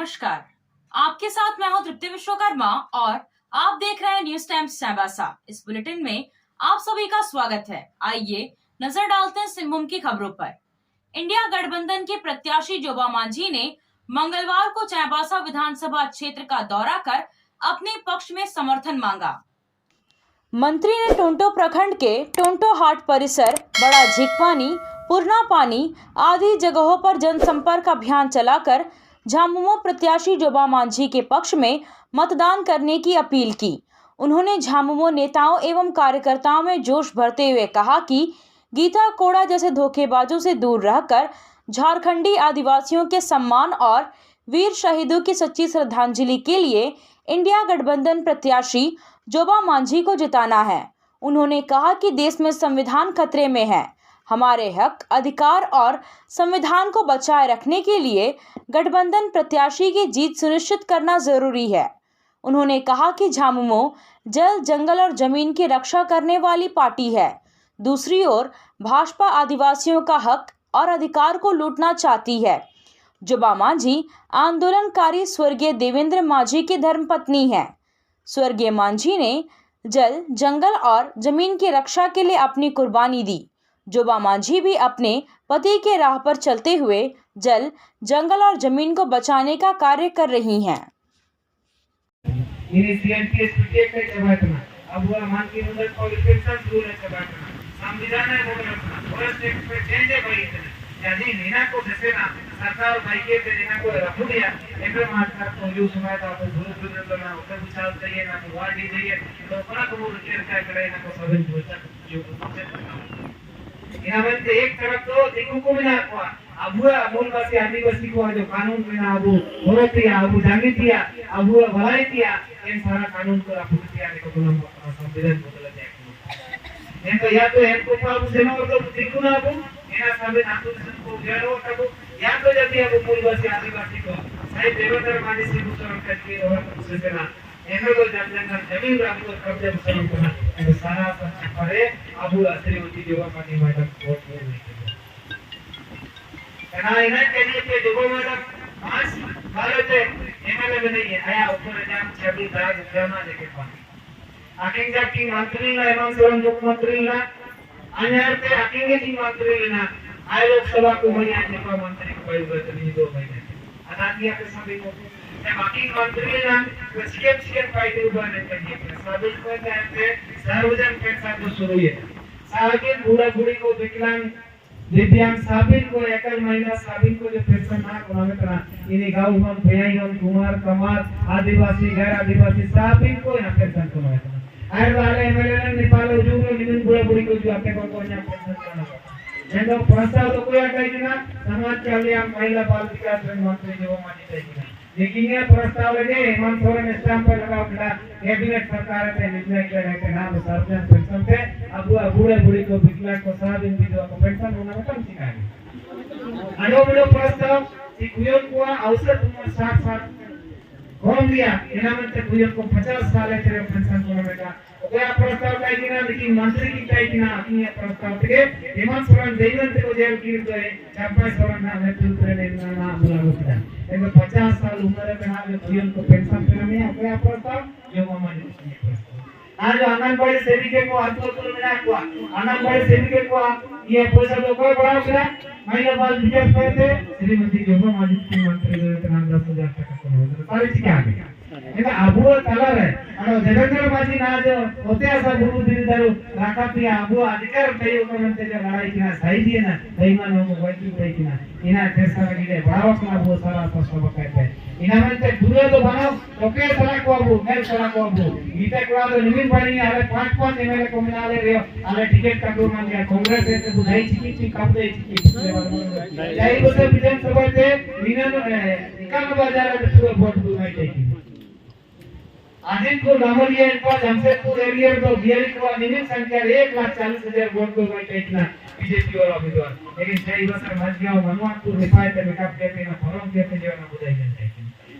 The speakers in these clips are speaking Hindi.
नमस्कार, आपके साथ मैं हूं तृप्ति विश्वकर्मा और आप देख रहे हैं न्यूज टाइम्स चाईबासा। इस बुलेटिन में आप सभी का स्वागत है। आइए नजर डालते हैं सिंहभूम की खबरों पर। इंडिया गठबंधन के प्रत्याशी जोबा मांझी ने मंगलवार को चाईबासा विधानसभा क्षेत्र का दौरा कर अपने पक्ष में समर्थन मांगा। मंत्री ने टोंटो प्रखंड के टोंटो हाट परिसर, बड़ा झीकपानी, पुरना पानी आदि जगहों पर जनसंपर्क अभियान चलाकर झामुमो प्रत्याशी जोबा मांझी के पक्ष में मतदान करने की अपील की। उन्होंने झामुमो नेताओं एवं कार्यकर्ताओं में जोश भरते हुए कहा कि गीता कोड़ा जैसे धोखेबाजों से दूर रहकर झारखंडी आदिवासियों के सम्मान और वीर शहीदों की सच्ची श्रद्धांजलि के लिए इंडिया गठबंधन प्रत्याशी जोबा मांझी को जिताना है। उन्होंने कहा कि देश में संविधान खतरे में है। हमारे हक, अधिकार और संविधान को बचाए रखने के लिए गठबंधन प्रत्याशी की जीत सुनिश्चित करना जरूरी है। उन्होंने कहा कि झामुमो जल, जंगल और जमीन की रक्षा करने वाली पार्टी है। दूसरी ओर भाजपा आदिवासियों का हक और अधिकार को लूटना चाहती है। जोबा मांझी आंदोलनकारी स्वर्गीय देवेंद्र मांझी की धर्मपत्नी है। स्वर्गीय मांझी ने जल, जंगल और जमीन की रक्षा के लिए अपनी कुर्बानी दी। जोबा मांझी भी अपने पति के राह पर चलते हुए जल, जंगल और जमीन को बचाने का कार्य कर रही हैं। सरकार बाइके पे देना को रखू दिया एकर मास्टर को जो समय था तो भूल भूल करना ओकर विचार चाहिए ना तो वाडी चाहिए तो कोना को रुचि का करे ना को सबन बोलता जो यहाँ में एक तरफ तो देखो को मिला को अब मूलवासी आदिवासी को जो कानून में अब होरतिया अब जागतिया अब भलाइतिया इन सारा कानून को रखू दिया देखो तुम संविधान बदल जाए नहीं तो या तो एक को पाप से ना तो देखो ना अब इन संविधान को जड़ो तब या तो जब ये मूलवासी आदिवासी को सही देवेंद्र मांझी से मुसलमान करके और सुसेना एनो को जमीन रात को कब्जे मुसलमान करना ये सारा सब पड़े अबू श्रीमती जोबा मांझी मैडम वोट नहीं करना इन्हें के लिए के जोबा मैडम पांच वाले थे एमएलए में नहीं है आया ऊपर जाम छवि दाग जमा लेके पानी आकिंग जब की मंत्री ना एवं स्वयं मुख्यमंत्री ना अन्य पे आकिंग की मंत्री ना आय लोकसभा को वही आज का मंत्री को परिवर्तन नहीं 2 महीने अदानिया के सभी को बाकी मंत्री ना स्केप पार्टी उभरने चाहिए सभी को कहते सार्वजनिक पैसा तो शुरू है सार्वजनिक बूढ़ा बूढ़ी को विकलांग दिव्यांग सभी को एकल महिला सभी को जो पेंशन ना कोने तरह इन्हीं गांव में भैया कुमार कमार आदिवासी गैर आदिवासी सभी को यहाँ पेंशन कोने तरह आयर वाले एमएलए नेपाल जो निमिन बूढ़ा बूढ़ी को जो आपके को यहाँ पेंशन करना एंड प्रस्ताव तो कोई अटैक ना समाज कल्याण महिला बाल विकास मंत्री जोबा मांझी चाहिए लेकिन ये प्रस्ताव लगे हेमंत सोरेन स्टैंप पर लगा उठा कैबिनेट सरकार पे निर्णय किया है कि नाम सार्वजनिक पेंशन पे अब बूढ़े बूढ़ी को विकलांग को 7 दिन की जो पेंशन होना है कम सिखाएंगे अनोबलो प्रस्ताव कि कुयों को अवसर 60 साल कौन दिया इनामत कुयों को 50 साल है तेरे पेंशन को मिलेगा कोई प्रस्ताव चाहिए ना लेकिन मंत्री की चाहिए ना अपनी प्रस्ताव के हेमंत सोरेन देवेंद्र को जेल गिर गए चंपा सोरेन ना नेतृत्व में ना बुला होता है 50 साल उम्र पे ना कुयों को पेंशन देना है कोई प्रस्ताव जोबा मांझी आज आंगनबाड़ी सेविका को आत्महत्या मिला को आंगनबाड़ी सेविका को ये पैसा तो कोई बड़ा मिला महिला बाल विकास करते श्रीमती जोबा मांझी की मंत्री के नाम 10,000 टका को सारी चीजें आ गई ये अबू कलर है और देवेंद्र मांझी ना जो होते ऐसा गुरु दिन दरो राका पिया अबू अधिकार पे उनके जो लड़ाई की ना सही दिए ना बेईमान हो कोई की की ना इना देशा लगी बढ़ावा का वो सारा तो सब कहते हैं इना में ते दूर तो बनाओ ओके सला को अबू मेल सला को अबू गीता को तो निमिन पड़ी आले 5 एमएलए को मिला ले रे आले टिकट का दो मान गया कांग्रेस से तो बुझाई छी कब दे छी जाई बोले विधानसभा से विनन 91,000 पूरा वोट दूंगा चाहिए आदितपुर डामोरिया को जमशेदपुर एरिया तो बिहारी को निमित संख्या 1,40,000 वोट को भाई इतना बीजेपी और उम्मीदवार लेकिन सही बस मच गया मनवानपुर रिफाइट में कब कहते ना फॉर्म कहते जो ना बुझाई जाए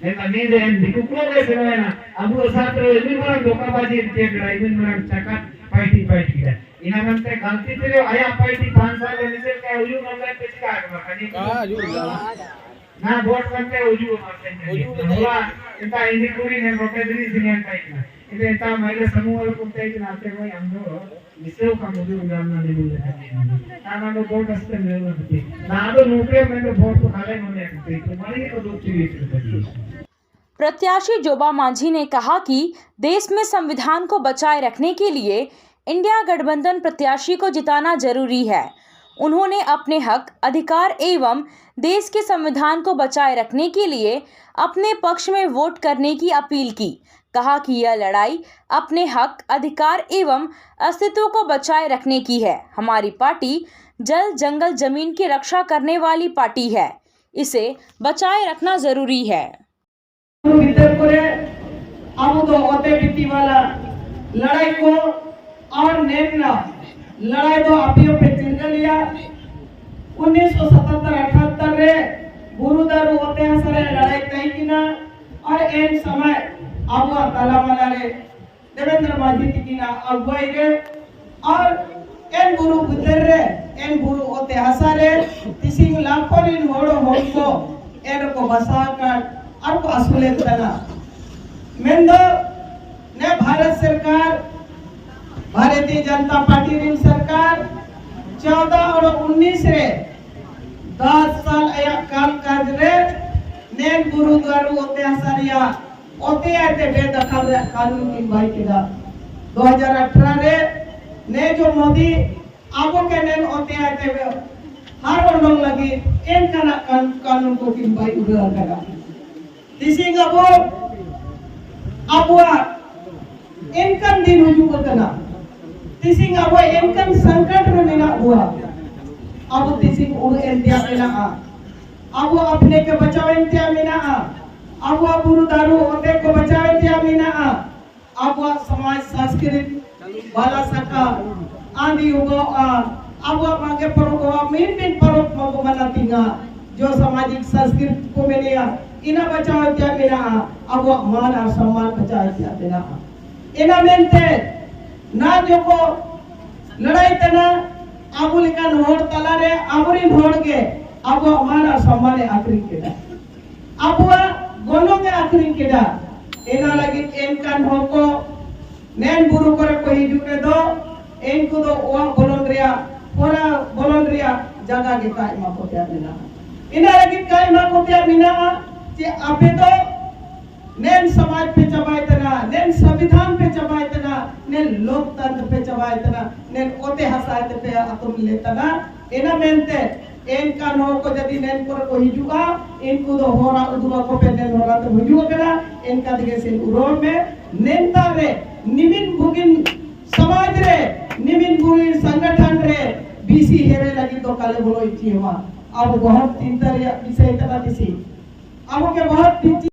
लेकिन नींद है दिकुलो के समय ना अब वो छात्र इनमें बड़ा धोखाबाजी के ड्राइविंग में चक्का पार्टी किया इना मनते गलती से आया पार्टी 5 साल में से क्या हुई नंबर पे का ना वोट करते उजू मारते हुआ इंता इंदी कुड़ी ने रोटेदरी सिनियन टाइप ಇದು ಇಂತ ಮಹಿಳಾ ಸಮೂಹಗಳು ಕೂತಾಯಿದ್ದು ನಾಲ್ಕೇ ಅಂದು ವಿಶ್ವ ಕಮ್ಮದು ಉದಾಹರಣೆ ನೀಡುವುದಕ್ಕೆ ನಾನು ವೋಟ್ ಅಷ್ಟೇ ನಿಲ್ಲುತ್ತೆ ನಾನು ನೂಕರಿ ಮೇಲೆ वोट खाले होने लगते तुम्हारी को दूसरी प्रत्याशी जोबा मांझी ने कहा कि देश में संविधान को बचाए रखने के लिए इंडिया गठबंधन प्रत्याशी को जिताना जरूरी है। उन्होंने अपने हक, अधिकार एवं देश के संविधान को बचाए रखने के लिए अपने पक्ष में वोट करने की अपील की। कहा कि यह लड़ाई अपने हक, अधिकार एवं अस्तित्व को बचाए रखने की है। हमारी पार्टी जल, जंगल, जमीन की रक्षा करने वाली पार्टी है, इसे बचाए रखना जरूरी है। लड़ाई को और नेमना लड़ाई तो अभियो पे चिंता लिया 1977-78 रे बुरुदारू होते हैं सारे लड़ाई कहीं की ना और एक समय अब तालामाला रे देवेंद्र मांझी की ना अगुवाई रे और एन गुरु बुद्धर रे एन गुरु होते हसारे तिसिंग लाखों इन होड़ो होड़ को एन को बसा कर और को असुले तना मेंदो ने भारत सरकार भारतीय जनता पार्टी री सरकार 14 और 19 रे 10 साल आया काम काज रे नेन गुरुद्वारू होते हसारिया होते आते बेदखल रे कानून की भाई किदा 2018 रे ने जो मोदी आगो के नेन होते आते हर बंदों लगी इन कानून को की भाई उड़ा करा तिसिंग अबुआ इनकम दिन हुजू बतना तिसिंग अब इनकम संकट में मिला हुआ अब तिसिंग उड़ इंडिया मिला अब अपने के बचाव इंडिया मिला अब बुरु दारू होते को बचाव इंडिया मिला अब समाज संस्कृति वाला सका आदि हुआ अब मांगे परों मिन परों मगो मनातीगा जो सामाजिक संस्कृति को मिला इना बचाव इंडिया मिला अब मान और सम्मान बचाव इंडिया मिला इना मेंटे ना जो को लड़ाई तना आबुलिकान होड़ तलारे आबुरी होड़ के अब हमारा सम्मान आखरी केदा अब गोनो के आखरी केदा एना लगी एनकान हो को नेन बुरु करे को हिजुके दो एनको दो वा बोलनरिया पूरा बोलनरिया जगह के काय मा को त्या मिना इना लगी काय मा को त्या मिना जे आपे तो नेन समाज पे चबायतना नेन संविधान पे चबायतना नेन लोकतंत्र पे चबायतना नेन ओते हसायते पे अतुम लेतना एना मेंते एन कानो को जदी नेन को हिजुआ इनको दो होरा उदुआ को पे नेन होरा तो हिजुआ करा इनका दिगे से उरोड में नेनता रे निमिन भुगिन समाज रे निमिन भुगिन संगठन रे बीसी हेरे लगी तो काले बोलो इची हुआ अब बहुत चिंता रे विषय तना किसी अब के बहुत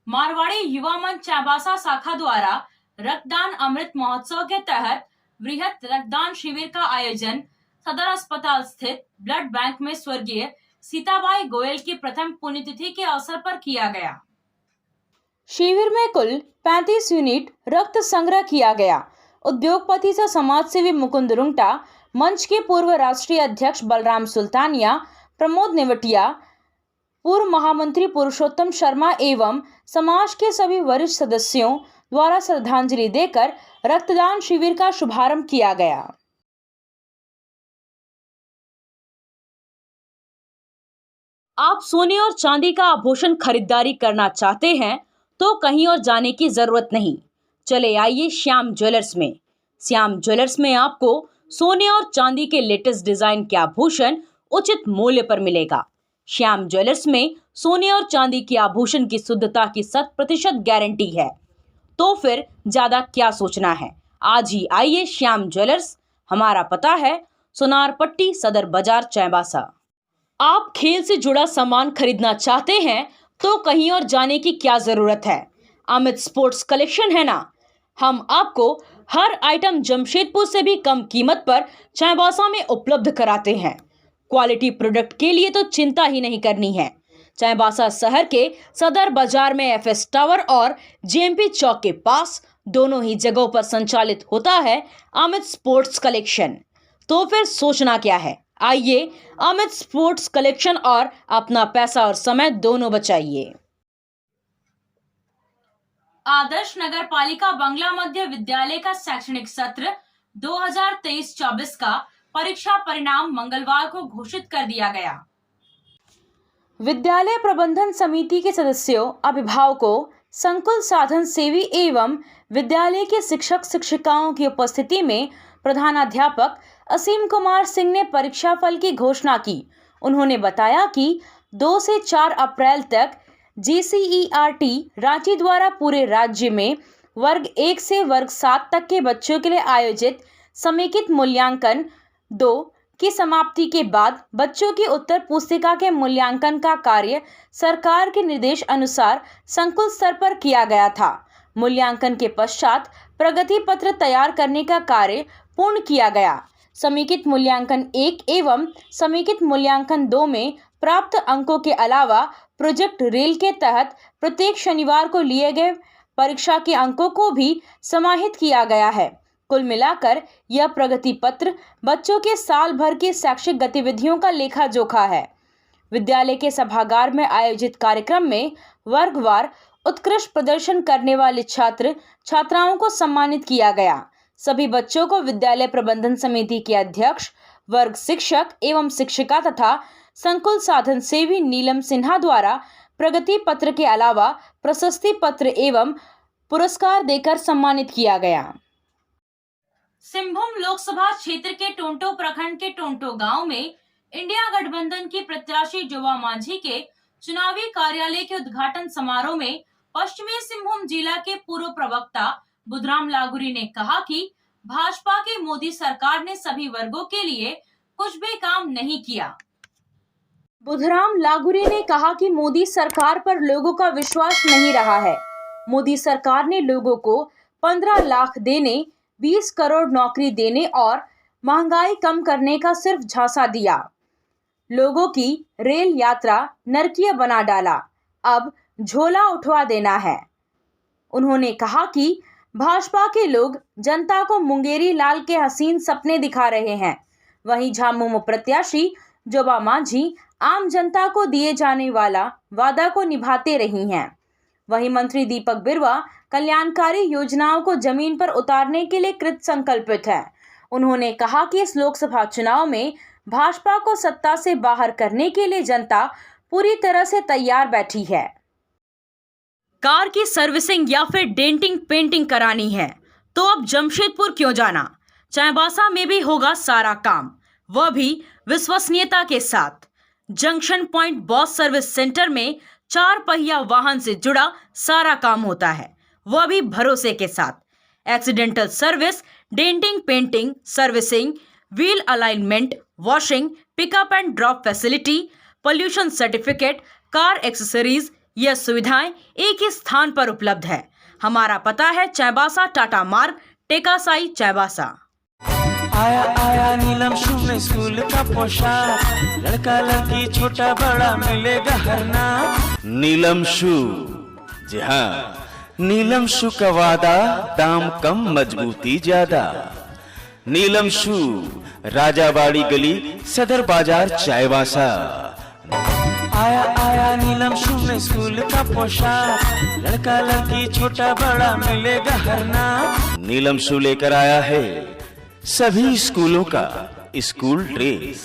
मारवाड़ी युवा मंच चाईबासा शाखा द्वारा रक्तदान अमृत महोत्सव के तहत वृहत रक्तदान शिविर का आयोजन सदर अस्पताल स्थित ब्लड बैंक में स्वर्गीय सीताबाई गोयल की प्रथम पुण्यतिथि के अवसर पर किया गया। शिविर में कुल 35 यूनिट रक्त संग्रह किया गया। उद्योगपति से समाजसेवी मुकुंद रुंगटा, मंच के पूर्व राष्ट्रीय अध्यक्ष बलराम सुल्तानिया, प्रमोद नेवटिया, पूर्व महामंत्री पुरुषोत्तम शर्मा एवं समाज के सभी वरिष्ठ सदस्यों द्वारा श्रद्धांजलि देकर रक्तदान शिविर का शुभारंभ किया गया। आप सोने और चांदी का आभूषण खरीदारी करना चाहते हैं तो कहीं और जाने की जरूरत नहीं, चले आइए श्याम ज्वेलर्स में। श्याम ज्वेलर्स में आपको सोने और चांदी के लेटेस्ट डिजाइन के आभूषण उचित मूल्य पर मिलेगा। श्याम ज्वेलर्स में सोने और चांदी के आभूषण की शुद्धता की 100% गारंटी है, तो फिर ज्यादा क्या सोचना है, आज ही आइए श्याम ज्वेलर्स। हमारा पता है सोनार पट्टी, सदर बाजार, चाईबासा। आप खेल से जुड़ा सामान खरीदना चाहते हैं तो कहीं और जाने की क्या जरूरत है, अमित स्पोर्ट्स कलेक्शन है ना। हम आपको हर आइटम जमशेदपुर से भी कम कीमत पर चाईबासा में उपलब्ध कराते हैं। क्वालिटी प्रोडक्ट के लिए तो चिंता ही नहीं करनी है। चाईबासा शहर के सदर बाजार में एफएस टावर और जेएमपी चौक के पास दोनों ही जगहों पर संचालित होता है अमित स्पोर्ट्स कलेक्शन। तो फिर सोचना क्या है, आइए अमित स्पोर्ट्स कलेक्शन और अपना पैसा और समय दोनों बचाइए। आदर्श नगर पालिका बंगला मध्य विद्यालय का शैक्षणिक सत्र 2023-24 का परीक्षा परिणाम मंगलवार को घोषित कर दिया गया। विद्यालय प्रबंधन समिति के सदस्यों, अभिभावकों, संकुल साधन सेवी एवं विद्यालय के शिक्षक शिक्षिकाओं की उपस्थिति में प्रधानाध्यापक असीम कुमार सिंह ने परीक्षा फल की घोषणा की। उन्होंने बताया कि 2 से 4 अप्रैल तक GCERT रांची द्वारा पूरे राज्य में वर्ग 1 से वर्ग 7 तक के बच्चों के लिए आयोजित समेकित मूल्यांकन 2 की समाप्ति के बाद बच्चों की उत्तर पुस्तिका के मूल्यांकन का कार्य सरकार के निर्देश अनुसार संकुल स्तर पर किया गया था। मूल्यांकन के पश्चात प्रगति पत्र तैयार करने का कार्य पूर्ण किया गया। समेकित मूल्यांकन 1 एवं समेकित मूल्यांकन 2 में प्राप्त अंकों के अलावा प्रोजेक्ट रेल के तहत प्रत्येक शनिवार को लिए गए परीक्षा के अंकों को भी समाहित किया गया है। कुल मिलाकर यह प्रगति पत्र बच्चों के साल भर की शैक्षिक गतिविधियों का लेखा जोखा है। विद्यालय के सभागार में आयोजित कार्यक्रम में वर्गवार उत्कृष्ट प्रदर्शन करने वाले छात्र छात्राओं को सम्मानित किया गया। सभी बच्चों को विद्यालय प्रबंधन समिति के अध्यक्ष, वर्ग शिक्षक एवं शिक्षिका तथा संकुल साधन सेवी नीलम सिन्हा द्वारा प्रगति पत्र के अलावा प्रशस्ति पत्र एवं पुरस्कार देकर सम्मानित किया गया। सिंहभूम लोकसभा क्षेत्र के टोंटो प्रखंड के टोंटो गांव में इंडिया गठबंधन की प्रत्याशी जोबा मांझी के चुनावी कार्यालय के उद्घाटन समारोह में पश्चिमी सिंहभूम जिला के पूर्व प्रवक्ता बुधराम लागुरी ने कहा कि भाजपा की मोदी सरकार ने सभी वर्गों के लिए कुछ भी काम नहीं किया। बुधराम लागुरी ने कहा कि मोदी सरकार पर लोगों का विश्वास नहीं रहा है। मोदी सरकार ने लोगों को 15 लाख देने, 20 करोड़ नौकरी देने और महंगाई कम करने का सिर्फ झांसा दिया। लोगों की रेल यात्रा नरकीय बना डाला। अब झोला उठवा देना है। उन्होंने कहा कि भाजपा के लोग जनता को मुंगेरी लाल के हसीन सपने दिखा रहे हैं। वहीं झामुमो प्रत्याशी जोबा मांझी आम जनता को दिए जाने वाला वादा को निभाते रही हैं। वहीं मंत्री दीपक बिरुवा कल्याणकारी योजनाओं को जमीन पर उतारने के लिए कृत संकल्पित है। उन्होंने कहा कि इस लोकसभा चुनाव में भाजपा को सत्ता से बाहर करने के लिए जनता पूरी तरह से तैयार बैठी है। कार की सर्विसिंग या फिर डेंटिंग पेंटिंग करानी है तो अब जमशेदपुर क्यों जाना। चाईबासा में भी होगा सारा काम, वह भी विश्वसनीयता के साथ। Junction point boss service centre में 4 पहिया वाहन से जुड़ा सारा काम होता है, वह भी भरोसे के साथ। Accidental service, denting painting, servicing, wheel alignment, washing, pickup and drop facility, pollution certificate, car accessories, यह सुविधाएं एक ही स्थान पर उपलब्ध है। हमारा पता है चाईबासा टाटा मार्ग, टेकासाई, चाईबासा। आया आया नीलम शू में स्कूल का पोशाक, लड़का लड़की छोटा बड़ा मिलेगा हर नाम। नीलम शू, जी हाँ, नीलम शू का वादा, दाम कम मजबूती ज्यादा। नीलम शू, राजाबाड़ी गली, सदर बाजार, चाईबासा। आया आया नीलम शू में स्कूल का पोशाक, लड़का लड़की छोटा बड़ा मिलेगा हर नाम। नीलम शू लेकर आया है सभी स्कूलों का स्कूल ड्रेस।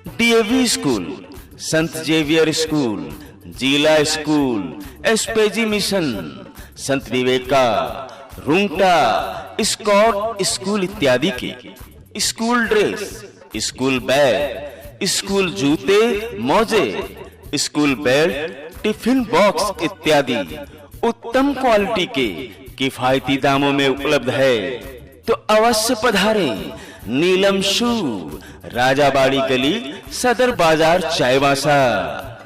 डीएवी स्कूल, संत जेवियर स्कूल, जिला स्कूल, एसपीजी मिशन, संत विवेका, रुंगटा, स्कॉट स्कूल इत्यादि के school dress, school bag, school जूते, मोजे, स्कूल बेल्ट, टिफिन बॉक्स इत्यादि उत्तम क्वालिटी के किफायती दामों में उपलब्ध है, तो अवश्य पधारें। नीलम शू, राजाबाड़ी गली, सदर बाजार, चाईबासा।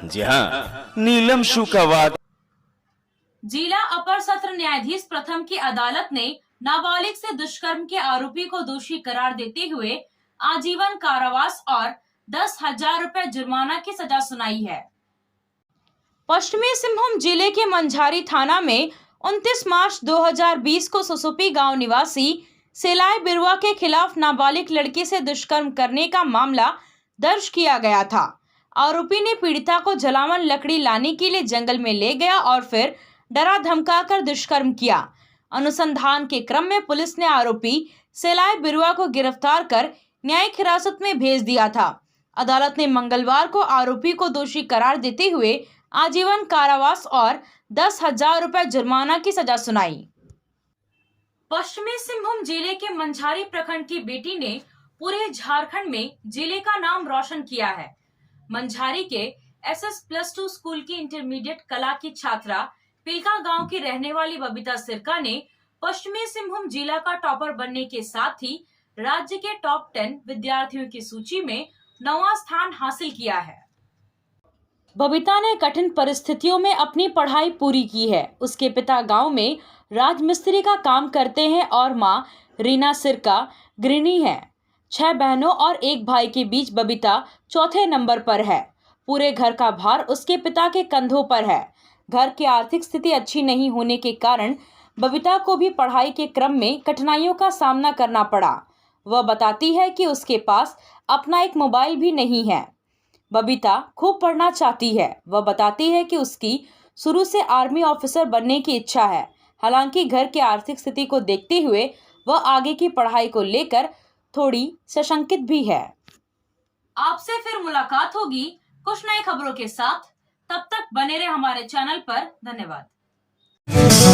जी हाँ, नीलम शू का वादा। जिला अपर सत्र न्यायाधीश प्रथम की अदालत ने नाबालिग से दुष्कर्म के आरोपी को दोषी करार देते हुए आजीवन कारावास और 10,000 रुपए जुर्माना की सजा सुनाई है। पश्चिमी सिंहभूम जिले के मंझारी थाना में 29 मार्च 2020 को सुसुपी गांव निवासी सेलाई बिरुवा के खिलाफ नाबालिग लड़की से दुष्कर्म करने का मामला दर्ज किया गया था। आरोपी ने पीड़िता को जलावन लकड़ी लाने के लिए जंगल में ले गया और फिर डरा धमकाकर दुष्कर्म किया। अनुसंधान के क्रम में पुलिस ने आरोपी सेलाई बिरुआ को गिरफ्तार कर न्यायिक हिरासत में भेज दिया था। अदालत ने मंगलवार को आरोपी को दोषी करार देते हुए आजीवन कारावास और 10,000 रुपए जुर्माना की सजा सुनाई। पश्चिमी सिंहभूम जिले के मंझारी प्रखंड की बेटी ने पूरे झारखंड में जिले का नाम रोशन किया है। मंझारी के SS+2 स्कूल की इंटरमीडिएट कला की छात्रा पिलका गांव की रहने वाली बबीता सिरका ने पश्चिमी सिंहभूम जिला का टॉपर बनने के साथ ही राज्य के टॉप 10 विद्यार्थियों की सूची में 9वां स्थान हासिल किया है। बबीता ने कठिन परिस्थितियों में अपनी पढ़ाई पूरी की है। उसके पिता गांव में राजमिस्त्री का काम करते हैं और मां रीना सिरका गृहिणी है। 6 बहनों और 1 भाई के बीच बबीता चौथे नंबर पर है। पूरे घर का भार उसके पिता के कंधों पर है। घर की आर्थिक स्थिति अच्छी नहीं होने के कारण बबीता को भी पढ़ाई के क्रम में कठिनाइयों का सामना करना पड़ा। वह बताती है कि उसके पास अपना एक मोबाइल भी नहीं है। बबीता खूब पढ़ना चाहती है। वह बताती है कि उसकी शुरू से आर्मी ऑफिसर बनने की इच्छा है। हालांकि घर की आर्थिक स्थिति को देखते हुए वह आगे की पढ़ाई को लेकर थोड़ी सशंकित भी है। आपसे फिर मुलाकात होगी कुछ नई खबरों के साथ। तब तक बने रहे हमारे चैनल पर। धन्यवाद।